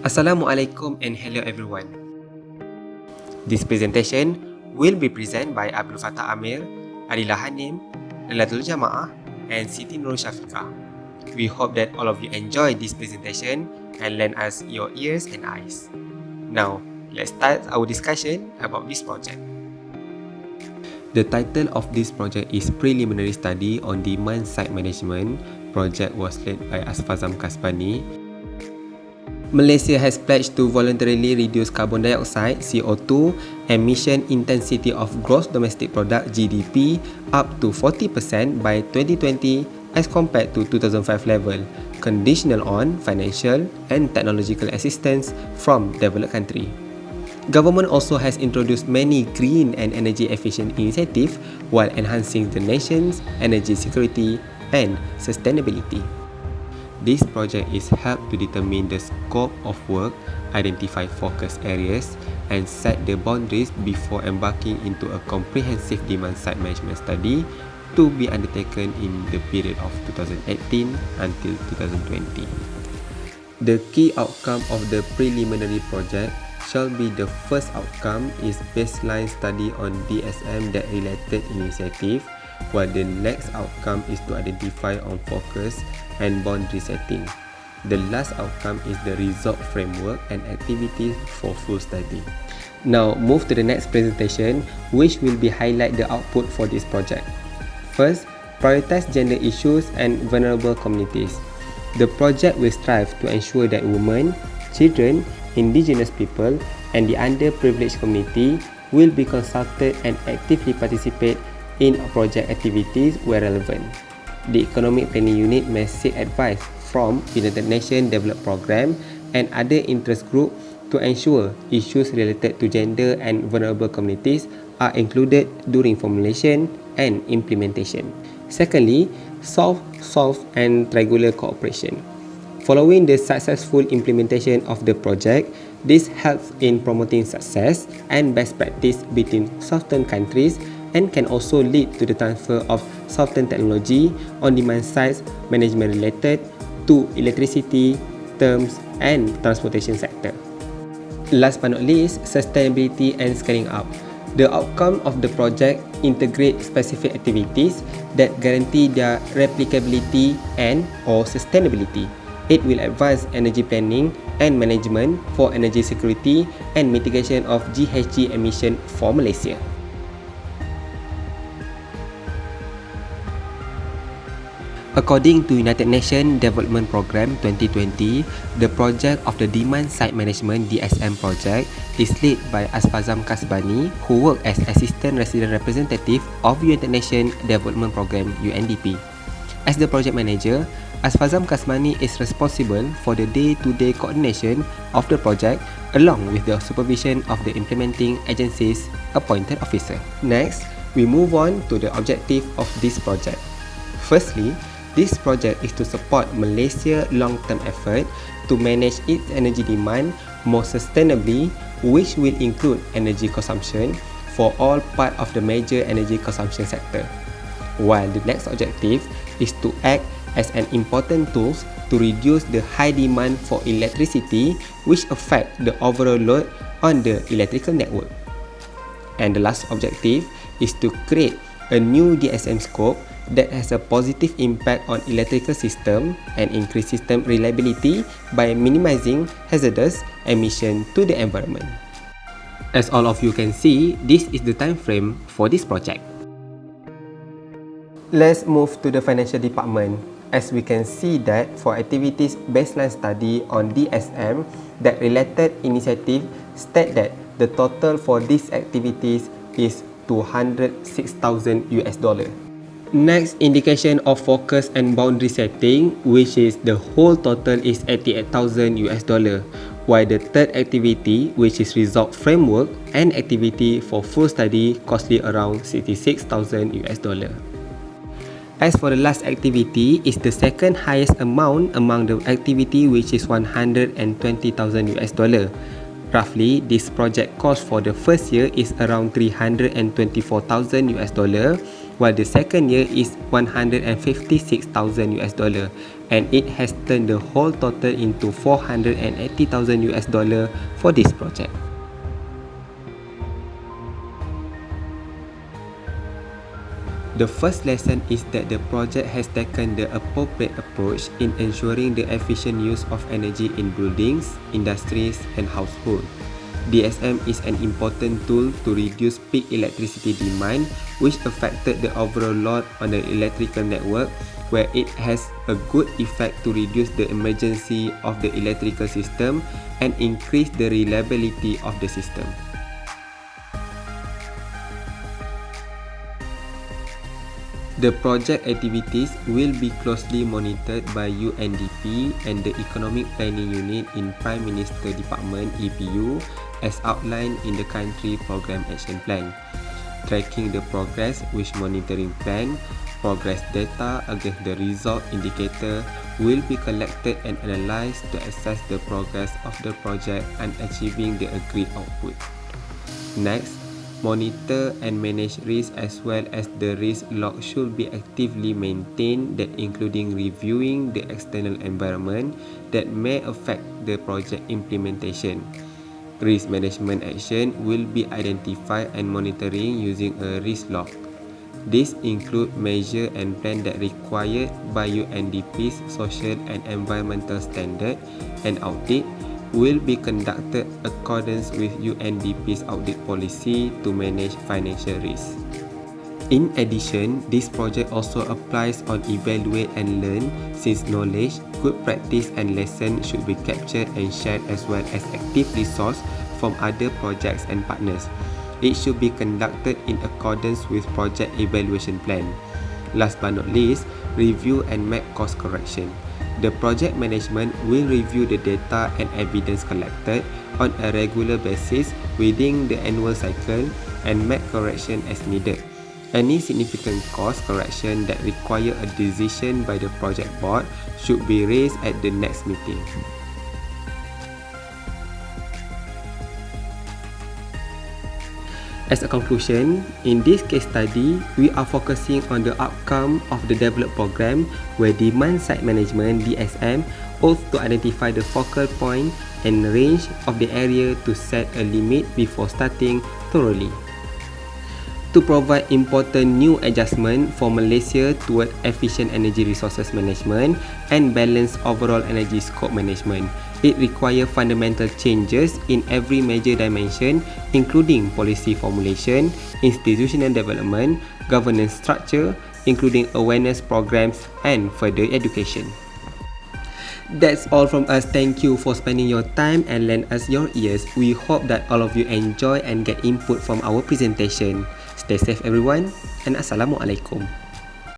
Assalamualaikum and hello everyone. This presentation will be presented by Abdul Fattah Amir, Adila Hanim, Lailatul Jamaah and Siti Nur Syafiqah. We hope that all of you enjoy this presentation and lend us your ears and eyes. Now, let's start our discussion about this project. The title of this project is Preliminary Study on Demand Side Management. Project was led by Asfazam Kasbani. Malaysia has pledged to voluntarily reduce carbon dioxide (CO2) emission intensity of gross domestic product (GDP) up to 40% by 2020 as compared to 2005 level, conditional on financial and technological assistance from developed country. Government also has introduced many green and energy efficient initiatives while enhancing the nation's energy security and sustainability. This project is helped to determine the scope of work, identify focus areas, and set the boundaries before embarking into a comprehensive demand-side management study to be undertaken in the period of 2018 until 2020. The key outcome of the preliminary project shall be the first outcome is baseline study on DSM that related initiative, while the next outcome is to identify on focus and boundary setting. The last outcome is the result framework and activities for full study. Now move to the next presentation, which will be highlight the output for this project. First, prioritize gender issues and vulnerable communities. The project will strive to ensure that women, children, indigenous people, and the underprivileged community will be consulted and actively participate in project activities where relevant. The Economic Planning Unit may seek advice from United Nations Development Programme and other interest groups to ensure issues related to gender and vulnerable communities are included during formulation and implementation. Secondly, soft and regular cooperation. Following the successful implementation of the project, this helps in promoting success and best practice between southern countries and can also lead to the transfer of southern technology on demand side management related to electricity, terms, and transportation sector. Last but not least, sustainability and scaling up. The outcome of the project integrate specific activities that guarantee their replicability and or sustainability. It will advance energy planning and management for energy security and mitigation of GHG emission for Malaysia. According to United Nations Development Programme 2020, the project of the Demand Side Management DSM project is led by Asfazam Kasbani, who works as Assistant Resident Representative of United Nations Development Programme UNDP. As the project manager, Asfazam Kasbani is responsible for the day-to-day coordination of the project along with the supervision of the implementing agency's appointed officer. Next, we move on to the objective of this project. Firstly, this project is to support Malaysia's long-term effort to manage its energy demand more sustainably, which will include energy consumption for all part of the major energy consumption sector. While the next objective is to act as an important tool to reduce the high demand for electricity, which affect the overall load on the electrical network. And the last objective is to create a new DSM scope that has a positive impact on electrical system and increase system reliability by minimizing hazardous emission to the environment. As all of you can see, this is the time frame for this project. Let's move to the financial department. As we can see that for activities baseline study on DSM, that related initiative state that the total for these activities is $206,000. Next, indication of focus and boundary setting, which is the whole total is $88,000, while the third activity, which is result framework and activity for full study, costly around $66,000. As for the last activity, is the second highest amount among the activity, which is $120,000. Roughly, this project cost for the first year is around $324,000, while the second year is $156,000, and it has turned the whole total into $480,000 for this project. The first lesson is that the project has taken the appropriate approach in ensuring the efficient use of energy in buildings, industries, and households. DSM is an important tool to reduce peak electricity demand, which affected the overall load on the electrical network, where it has a good effect to reduce the emergency of the electrical system and increase the reliability of the system. The project activities will be closely monitored by UNDP and the Economic Planning Unit in Prime Minister Department (EPU) as outlined in the Country Programme Action Plan. Tracking the progress with monitoring plan, progress data against the result indicator will be collected and analysed to assess the progress of the project and achieving the agreed output. Next, monitor and manage risk as well as the risk log should be actively maintained, that including reviewing the external environment that may affect the project implementation. Risk management action will be identified and monitoring using a risk log. This include measure and plan that required by UNDP's social and environmental standard, and audit will be conducted accordance with UNDP's audit policy to manage financial risk. In addition, this project also applies on evaluate and learn, since knowledge, good practice and lessons should be captured and shared as well as actively sourced from other projects and partners. It should be conducted in accordance with project evaluation plan. Last but not least, review and make course correction. The project management will review the data and evidence collected on a regular basis within the annual cycle and make correction as needed. Any significant course correction that require a decision by the project board should be raised at the next meeting. As a conclusion, in this case study, we are focusing on the outcome of the developed program where demand-side management (DSM) ought to identify the focal point and range of the area to set a limit before starting thoroughly. To provide important new adjustment for Malaysia toward efficient energy resources management and balanced overall energy scope management, it requires fundamental changes in every major dimension, including policy formulation, institutional development, governance structure, including awareness programs and further education. That's all from us. Thank you for spending your time and lend us your ears. We hope that all of you enjoy and get input from our presentation. Stay safe everyone, and Assalamualaikum.